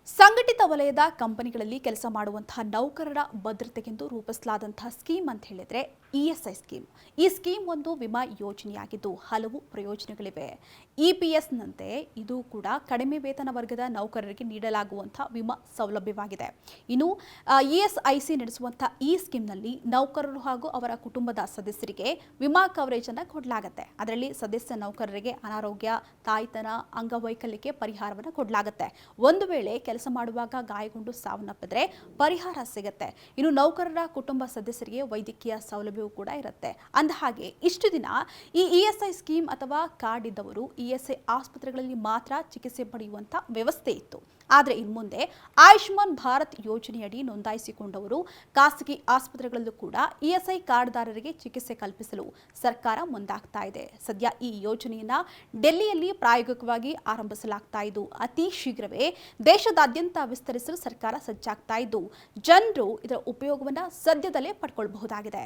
ಸಂಘಟಿತ ವಲಯದ ಕಂಪನಿಗಳಲ್ಲಿ ಕೆಲಸ ಮಾಡುವಂತಹ ನೌಕರರ ಭದ್ರತೆಗೆಂದು ರೂಪಿಸಲಾದಂತಹ ಸ್ಕೀಮ್ ಅಂತ ಹೇಳಿದ್ರೆ ಇಎಸ್ಐ ಸ್ಕೀಮ್. ಈ ಸ್ಕೀಮ್ ಒಂದು ವಿಮಾ ಯೋಜನೆಯಾಗಿದ್ದು ಹಲವು ಪ್ರಯೋಜನಗಳಿವೆ. ಇಪಿಎಸ್ನಂತೆ ಇದು ಕೂಡ ಕಡಿಮೆ ವೇತನ ವರ್ಗದ ನೌಕರರಿಗೆ ನೀಡಲಾಗುವಂತಹ ವಿಮಾ ಸೌಲಭ್ಯವಾಗಿದೆ. ಇನ್ನು ಇಎಸ್ಐಸಿ ನಡೆಸುವಂತಹ ಈ ಸ್ಕೀಮ್ನಲ್ಲಿ ನೌಕರರು ಹಾಗೂ ಅವರ ಕುಟುಂಬದ ಸದಸ್ಯರಿಗೆ ವಿಮಾ ಕವರೇಜ್ ಅನ್ನು ಕೊಡಲಾಗುತ್ತೆ. ಅದರಲ್ಲಿ ಸದಸ್ಯ ನೌಕರರಿಗೆ ಅನಾರೋಗ್ಯ, ತಾಯ್ತನ, ಅಂಗವೈಕಲ್ಯಕ್ಕೆ ಪರಿಹಾರವನ್ನು ಕೊಡಲಾಗುತ್ತೆ. ಒಂದು ವೇಳೆ ಕೆಲಸ ಮಾಡುವಾಗ ಗಾಯಗೊಂಡು ಸಾವನ್ನಪ್ಪಿದ್ರೆ ಪರಿಹಾರ ಸಿಗುತ್ತೆ. ಇನ್ನು ನೌಕರರ ಕುಟುಂಬ ಸದಸ್ಯರಿಗೆ ವೈದ್ಯಕೀಯ ಸೌಲಭ್ಯವೂ ಕೂಡ ಇರುತ್ತೆ. ಅಂದಹಾಗೆ ಇಷ್ಟು ದಿನ ಈ ಇಎಸ್ಐ ಸ್ಕೀಮ್ ಅಥವಾ ಕಾರ್ಡ್ ಇದ್ದವರು ಇಎಸ್ಐ ಆಸ್ಪತ್ರೆಗಳಲ್ಲಿ ಮಾತ್ರ ಚಿಕಿತ್ಸೆ ಪಡೆಯುವಂತ ವ್ಯವಸ್ಥೆ ಇತ್ತು. ಆದರೆ ಇನ್ನು ಮುಂದೆ ಆಯುಷ್ಮಾನ್ ಭಾರತ್ ಯೋಜನೆಯಡಿ ನೋಂದಾಯಿಸಿಕೊಂಡವರು ಖಾಸಗಿ ಆಸ್ಪತ್ರೆಗಳಲ್ಲೂ ಕೂಡ ಇಎಸ್ಐ ಕಾರ್ಡ್ದಾರರಿಗೆ ಚಿಕಿತ್ಸೆ ಕಲ್ಪಿಸಲು ಸರ್ಕಾರ ಮುಂದಾಗ್ತಾ ಇದೆ. ಸದ್ಯ ಈ ಯೋಜನೆಯನ್ನ ಡೆಲ್ಲಿಯಲ್ಲಿ ಪ್ರಾಯೋಗಿಕವಾಗಿ ಆರಂಭಿಸಲಾಗ್ತಾ ಇದ್ದು ಅತಿ ಶೀಘ್ರವೇ ದೇಶದಾದ್ಯಂತ ವಿಸ್ತರಿಸಲು ಸರ್ಕಾರ ಸಜ್ಜಾಗ್ತಾ ಇದ್ದು ಜನರು ಇದರ ಉಪಯೋಗವನ್ನು ಸದ್ಯದಲ್ಲೇ ಪಡ್ಕೊಳ್ಬಹುದಾಗಿದೆ.